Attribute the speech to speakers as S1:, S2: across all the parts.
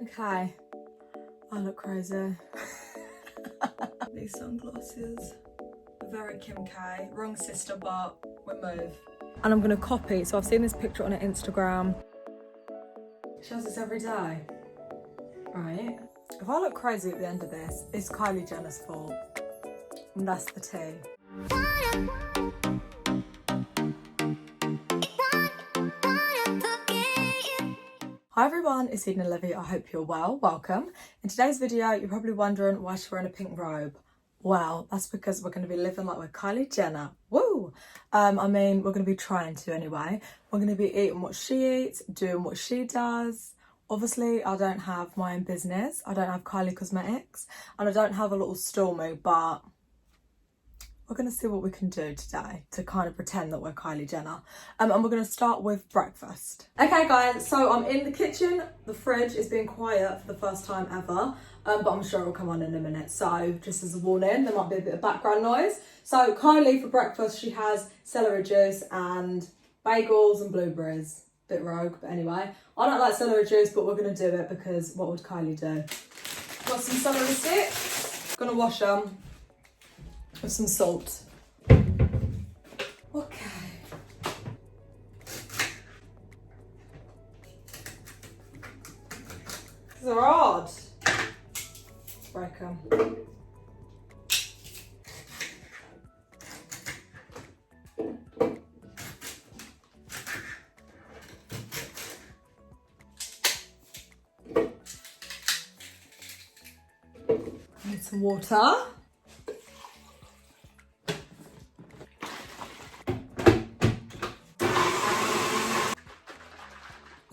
S1: Okay, I look crazy. These sunglasses, very Kim K. Wrong sister, but we move. And I'm gonna copy, so I've seen this picture on her Instagram. She has this every day, right? If I look crazy at the end of this, it's Kylie Jenner's fault. And that's the tea. Hi everyone, it's Eden-Olivia. I hope you're well. Welcome. In today's video, you're probably wondering why she's wearing a pink robe. Well, that's because we're going to be living like we're Kylie Jenner. Woo! I mean, we're going to be trying to anyway. We're going to be eating what she eats, doing what she does. Obviously, I don't have my own business. I don't have Kylie Cosmetics. And I don't have a little store move, but we're going to see what we can do today to kind of pretend that we're Kylie Jenner. And we're going to start with breakfast. Okay guys, so I'm in the kitchen. The fridge is being quiet for the first time ever, but I'm sure it'll come on in a minute. So just as a warning, there might be a bit of background noise. So Kylie for breakfast, she has celery juice and bagels and blueberries. Bit rogue, but anyway. I don't like celery juice, but we're going to do it because what would Kylie do? Got some celery sticks. Gonna wash them with some salt. Okay. These are hard. Break them. Need some water.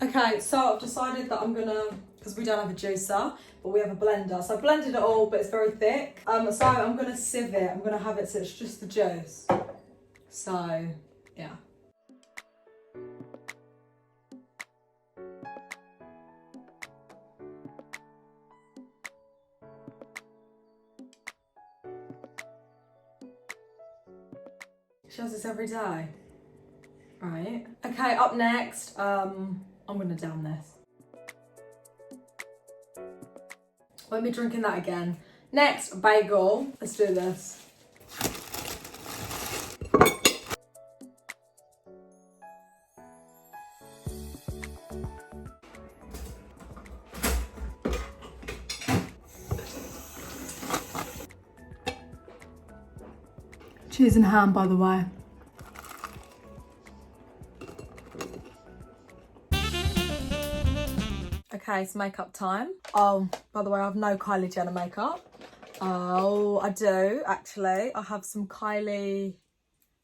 S1: Okay, so I've decided that I'm gonna, because we don't have a juicer, but we have a blender. So I blended it all, but it's very thick. So I'm gonna sieve it. I'm gonna have it so it's just the juice. So, yeah. She has this every day. Right. Okay, up next, I'm gonna down this. Won't be drinking that again. Next, bagel. Let's do this. Cheese and ham, by the way. Okay, it's makeup time. Oh, by the way, I have no Kylie Jenner makeup. Oh, I do, actually. I have some Kylie,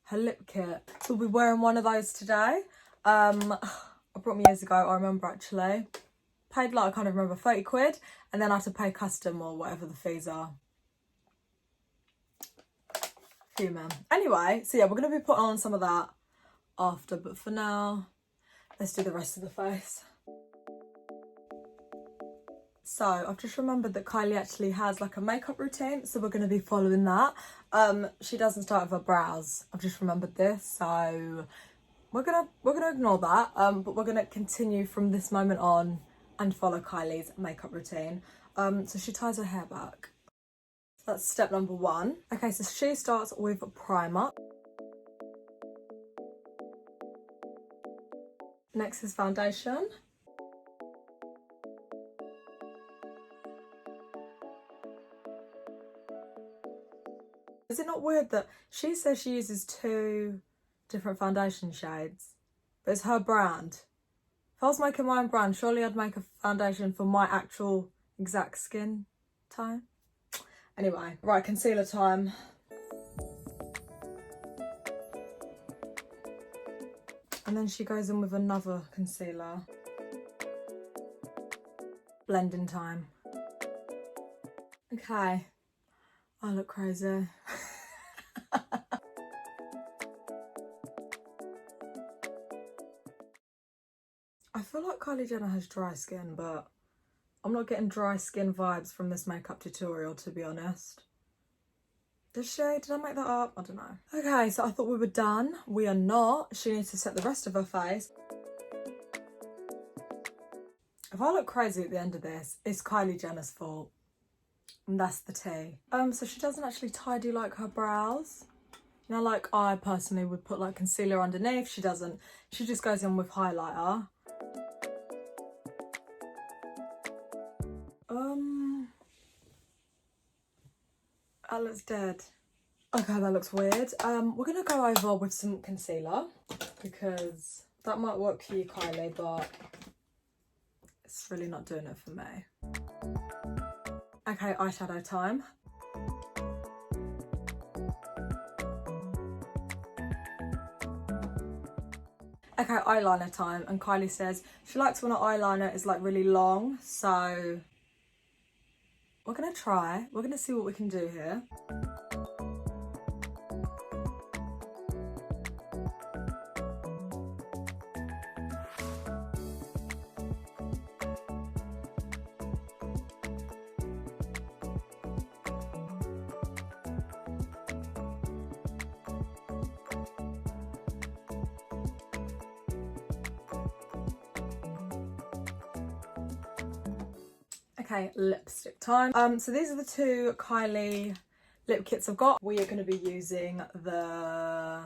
S1: her lip kit. So we'll be wearing one of those today. I brought them years ago, I remember actually. Paid like, I can't remember, 30 quid. And then I had to pay custom or whatever the fees are. Human. Anyway, so yeah, we're going to be putting on some of that after. But for now, let's do the rest of the face. So I've just remembered that Kylie actually has like a makeup routine, so we're going to be following that. She doesn't start with her brows. I've just remembered this, so we're gonna ignore that. But we're gonna continue from this moment on and follow Kylie's makeup routine. So she ties her hair back. So that's step number one. Okay, so she starts with primer. Next is foundation. Is it not weird that she says she uses 2 different foundation shades, but it's her brand? If I was making my own brand, surely I'd make a foundation for my actual exact skin tone. Anyway, right, concealer time. And then she goes in with another concealer. Blending time. Okay. I look crazy. I feel like Kylie Jenner has dry skin, but I'm not getting dry skin vibes from this makeup tutorial, to be honest. Does she? Did I make that up? I don't know. Okay, so I thought we were done. We are not. She needs to set the rest of her face. If if I look crazy at the end of this, it's Kylie Jenner's fault. And that's the tea. So she doesn't actually tidy like her brows. You know, like I personally would put like concealer underneath. She doesn't. She just goes in with highlighter. That looks dead. Okay, that looks weird. We're gonna go over with some concealer because that might work for you, Kylie, but it's really not doing it for me. Okay, eyeshadow time. Okay, eyeliner time. And Kylie says she likes when her eyeliner is like really long, so we're gonna try. We're gonna see what we can do here. Okay, lipstick time. So these are the two Kylie lip kits I've got. We are going to be using the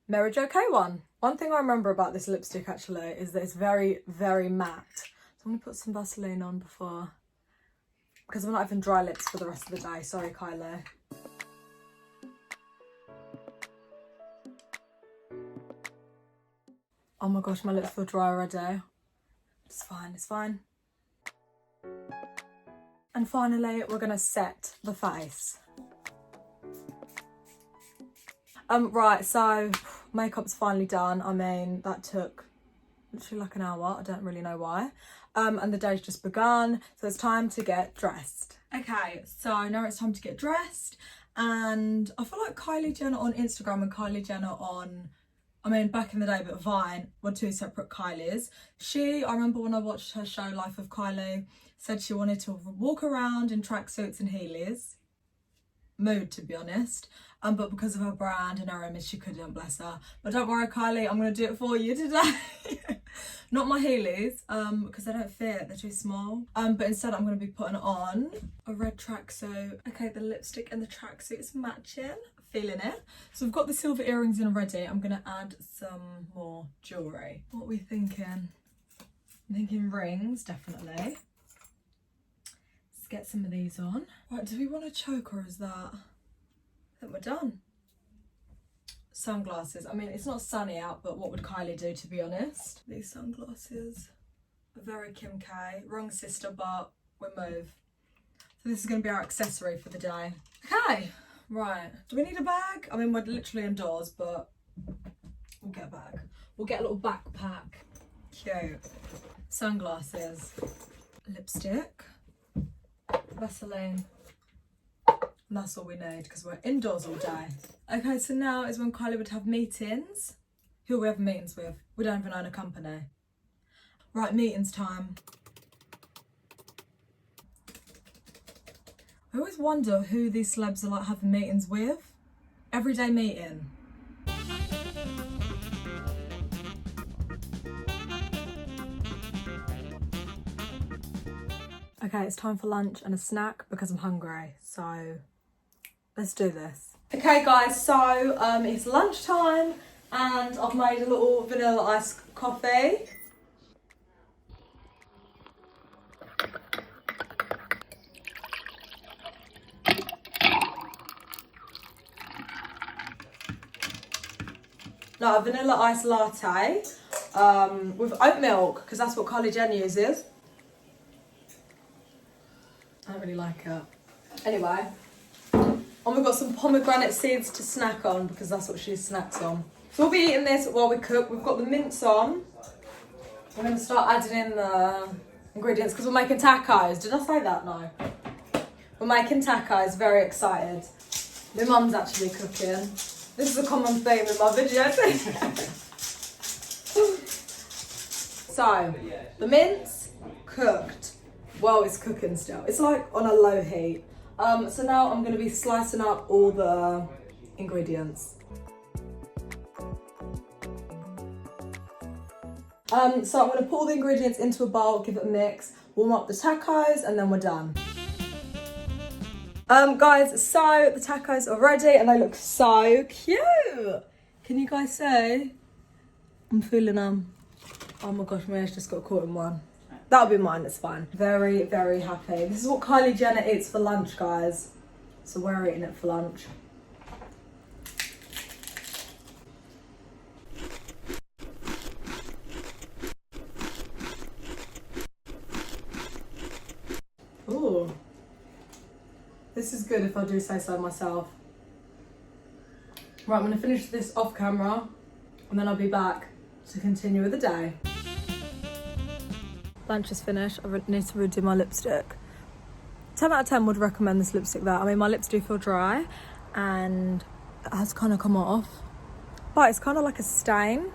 S1: Mary Jo K one. One thing I remember about this lipstick actually is that it's very, very matte. So I'm going to put some Vaseline on before, because I'm not having dry lips for the rest of the day. Sorry, Kylie. Oh my gosh, my lips feel dry already. It's fine, it's fine. And finally, we're gonna set the face. Right, so makeup's finally done. I mean, that took literally like an hour. I don't really know why. And the day's just begun, so it's time to get dressed. Okay, so now it's time to get dressed, and I feel like Kylie Jenner on Instagram and Kylie Jenner on, I mean, back in the day, but Vine were two separate Kylies. I remember when I watched her show Life of Kylie, said she wanted to walk around in tracksuits and Heelys. Mood, to be honest. But because of her brand and her image, she couldn't, bless her. But don't worry, Kylie, I'm going to do it for you today. Not my Heelys, because they don't fit, they're too small. But instead, I'm going to be putting on a red tracksuit. Okay, the lipstick and the tracksuit is matching. Feeling it. So we've got the silver earrings in already. I'm going to add some more jewellery. What are we thinking? I'm thinking rings, definitely. Let's get some of these on. Right, do we want a choker or is that? I think we're done. Sunglasses. I mean, it's not sunny out, but what would Kylie do, to be honest? These sunglasses are very Kim K. Wrong sister, but we move. So this is going to be our accessory for the day. Okay. Right, do we need a bag? I mean, we're literally indoors, but we'll get a bag. We'll get a little backpack. Cute. Sunglasses. Lipstick. Vaseline. And that's all we need, because we're indoors all day. Okay, so now is when Kylie would have meetings. Who we have meetings with? We don't even own a company. Right, meetings time. I always wonder who these celebs are like having meetings with. Everyday meeting. Okay, it's time for lunch and a snack because I'm hungry. So let's do this. Okay guys, so it's lunchtime and I've made a little vanilla iced coffee. No, a vanilla iced latte with oat milk, because that's what Kylie Jenner uses. I don't really like it. Anyway, and we've got some pomegranate seeds to snack on, because that's what she snacks on. So we'll be eating this while we cook. We've got the mince on. We're going to start adding in the ingredients, because we're making tacos. Did I say that? No. We're making tacos, very excited. My mum's actually cooking. This is a common theme in my videos. So, the mince, cooked. Well, it's cooking still. It's like on a low heat. So now I'm going to be slicing up all the ingredients. So I'm going to pour the ingredients into a bowl, give it a mix, warm up the tacos, and then we're done. Guys, so the tacos are ready and they look so cute. Can you guys see? I'm feeling oh my gosh, my hair's just got caught in one. That'll be mine, it's fine. Very, very happy. This is what Kylie Jenner eats for lunch, guys. So we're eating it for lunch. Ooh. This is good if I do say so myself. Right, I'm gonna finish this off camera and then I'll be back to continue with the day. Lunch is finished. I need to redo my lipstick. 10 out of 10 would recommend this lipstick though. I mean, my lips do feel dry and it has kind of come off, but it's kind of like a stain.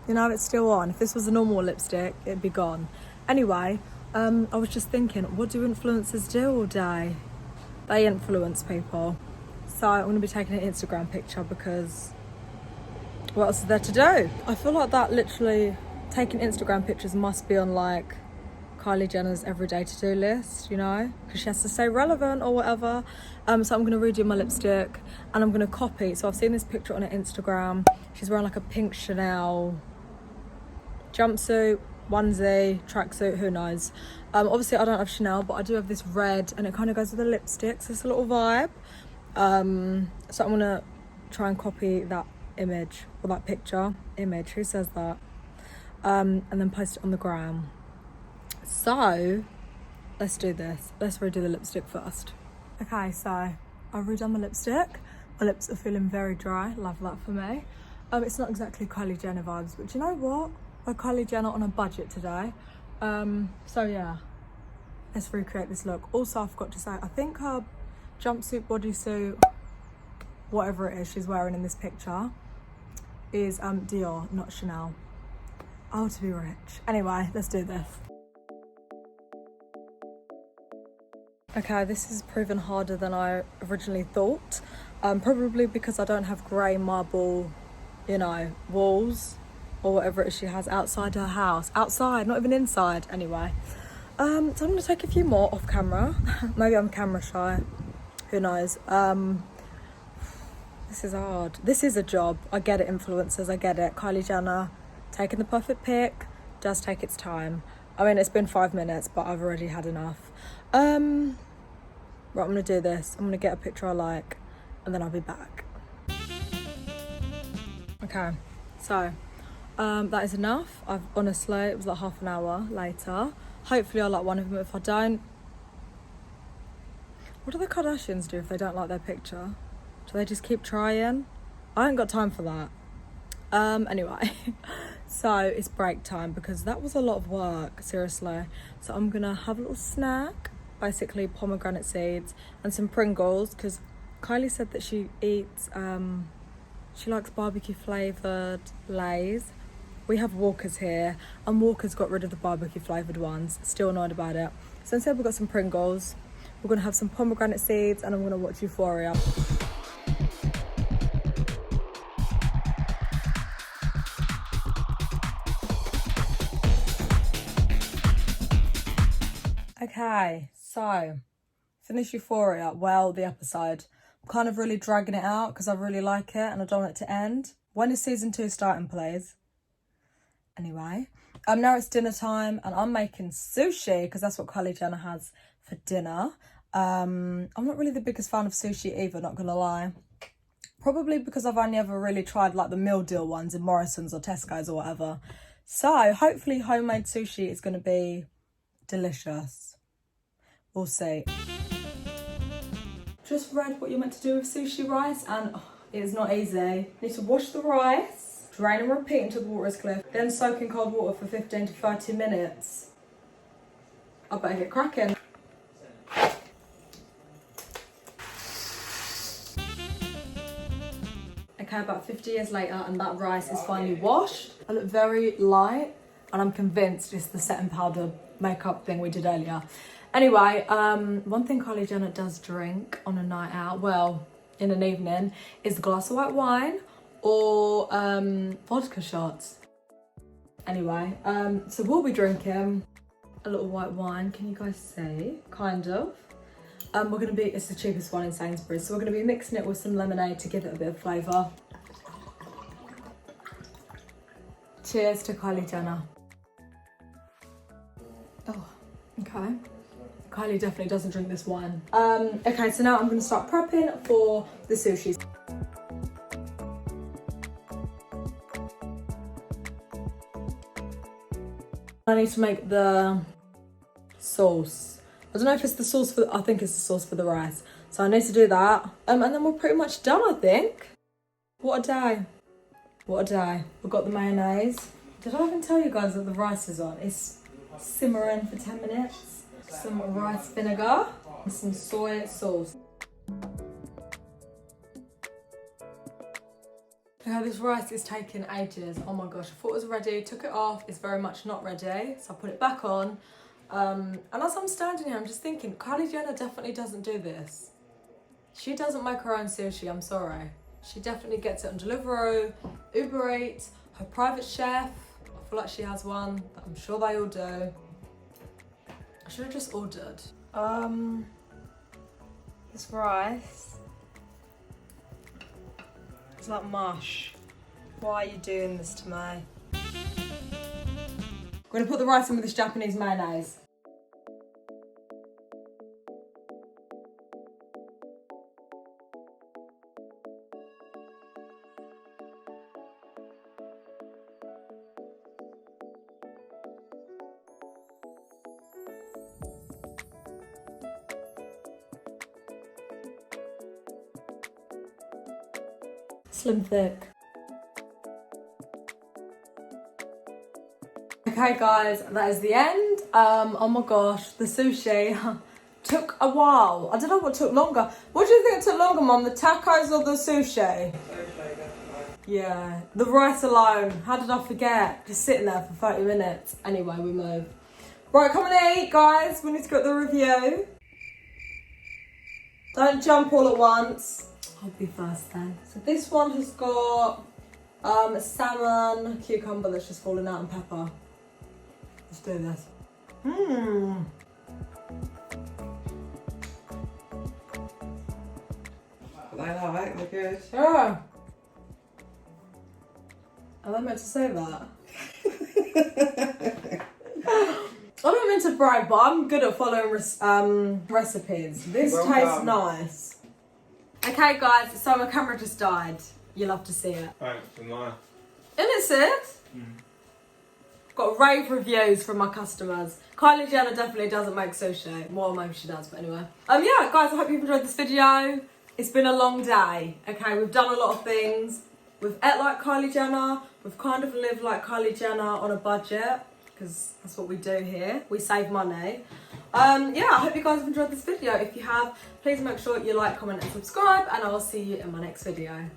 S1: You know, it's still on. If this was a normal lipstick, it'd be gone. Anyway, I was just thinking, what do influencers do all day? They influence people. So I'm going to be taking an Instagram picture because what else is there to do? I feel like that literally, taking Instagram pictures must be on like Kylie Jenner's everyday to-do list, you know? Because she has to stay relevant or whatever. So I'm going to redo my lipstick and I'm going to copy. So I've seen this picture on her Instagram. She's wearing like a pink Chanel jumpsuit, onesie, tracksuit, who knows. Obviously I don't have Chanel, but I do have this red and it kind of goes with the lipstick, so it's a little vibe. So I'm gonna try and copy that image, or that picture, image, who says that? And then post it on the gram. So let's do this. Let's redo the lipstick first. Okay, so I've redone my lipstick. My lips are feeling very dry, love that for me. It's not exactly Kylie Jenner vibes, but you know what? We're Kylie Jenner on a budget today. So yeah, let's recreate this look. Also, I forgot to say, I think her jumpsuit, bodysuit, whatever it is she's wearing in this picture is Dior, not Chanel. Oh, to be rich. Anyway, let's do this. Okay, this is proven harder than I originally thought. Probably because I don't have grey marble, you know, walls or whatever it is she has outside her house. Outside, not even inside. Anyway, so I'm gonna take a few more off camera. Maybe I'm camera shy, who knows. This is hard. This is a job. I get it, influencers, I get it. Kylie Jenner taking the perfect pic does take its time. I mean, it's been 5 minutes, but I've already had enough. Right, I'm gonna do this. I'm gonna get a picture I like and then I'll be back. Okay, so that is enough. I've honestly, it was like half an hour later. Hopefully I like one of them. If I don't, what do the Kardashians do if they don't like their picture? Do they just keep trying? I ain't got time for that. Anyway, so it's break time because that was a lot of work, seriously. So I'm gonna have a little snack, basically pomegranate seeds and some Pringles, because Kylie said that she eats, she likes barbecue flavoured Lays. We have Walkers here, and Walkers got rid of the barbecue flavoured ones. Still annoyed about it. So instead we've got some Pringles. We're gonna have some pomegranate seeds and I'm gonna watch Euphoria. Okay, so finish Euphoria. Well, the episode. I'm kind of really dragging it out because I really like it and I don't want it to end. When is season 2 starting, please? Anyway, now it's dinner time and I'm making sushi because that's what Kylie Jenner has for dinner. I'm not really the biggest fan of sushi either, not gonna lie. Probably because I've only ever really tried like the meal deal ones in Morrison's or Tesco's or whatever. So hopefully homemade sushi is gonna be delicious. We'll see. Just read what you're meant to do with sushi rice and it is not easy. You need to wash the rice, drain and repeat until the water is clear, then soak in cold water for 15 to 30 minutes. I better get cracking. Okay, about 50 years later and that rice is finally washed. I look very light and I'm convinced it's the setting powder makeup thing we did earlier. Anyway, one thing Kylie Jenner does drink on a night out, well, in an evening, is a glass of white wine or vodka shots. Anyway, so we'll be drinking a little white wine. Can you guys see? Kind of. It's the cheapest one in Sainsbury's, so we're gonna be mixing it with some lemonade to give it a bit of flavour. Cheers to Kylie Jenner. Oh, okay. Kylie definitely doesn't drink this wine. Okay, so now I'm gonna start prepping for the sushi. I need to make the sauce. I don't know if it's the sauce for, I think it's the sauce for the rice. So I need to do that. And then we're pretty much done, I think. What a day. What a day. We've got the mayonnaise. Did I even tell you guys that the rice is on? It's simmering for 10 minutes. Some rice vinegar and some soy sauce. Okay, this rice is taking ages. Oh my gosh, I thought it was ready, took it off. It's very much not ready, so I put it back on. And as I'm standing here, I'm just thinking, Kylie Jenner definitely doesn't do this. She doesn't make her own sushi, I'm sorry. She definitely gets it on Deliveroo, Uber Eats, her private chef. I feel like she has one, but I'm sure they all do. I should have just ordered. This rice. It's like mush. Why are you doing this to me? I'm gonna put the rice in with this Japanese mayonnaise. Slim thick. Okay guys, that is the end. Oh my gosh, the sushi took a while. I don't know what took longer. What do you think took longer, Mum? The tacos or the sushi? Yeah, the rice alone. How did I forget? Just sitting there for 30 minutes. Anyway, we move. Right, come and eat, guys. We need to get the review. Don't jump all at once. I'll be first then. So this one has got salmon, cucumber that's just fallen out, and pepper. Let's do this.
S2: They're good.
S1: Yeah. Am I meant to say that? I don't mean to brag, but I'm good at following recipes. This tastes nice. Okay guys, so my camera just died. You'll have to see it.
S2: Thanks for mine.
S1: Isn't it sick? Got rave reviews from my customers. Kylie Jenner definitely doesn't make sushi. Well, maybe she does, but anyway. Yeah, guys, I hope you've enjoyed this video. It's been a long day, okay? We've done a lot of things. We've ate like Kylie Jenner. We've kind of lived like Kylie Jenner on a budget, because that's what we do here. We save money. Yeah, I hope you guys have enjoyed this video. If you have, please make sure you like, comment and subscribe, and I will see you in my next video.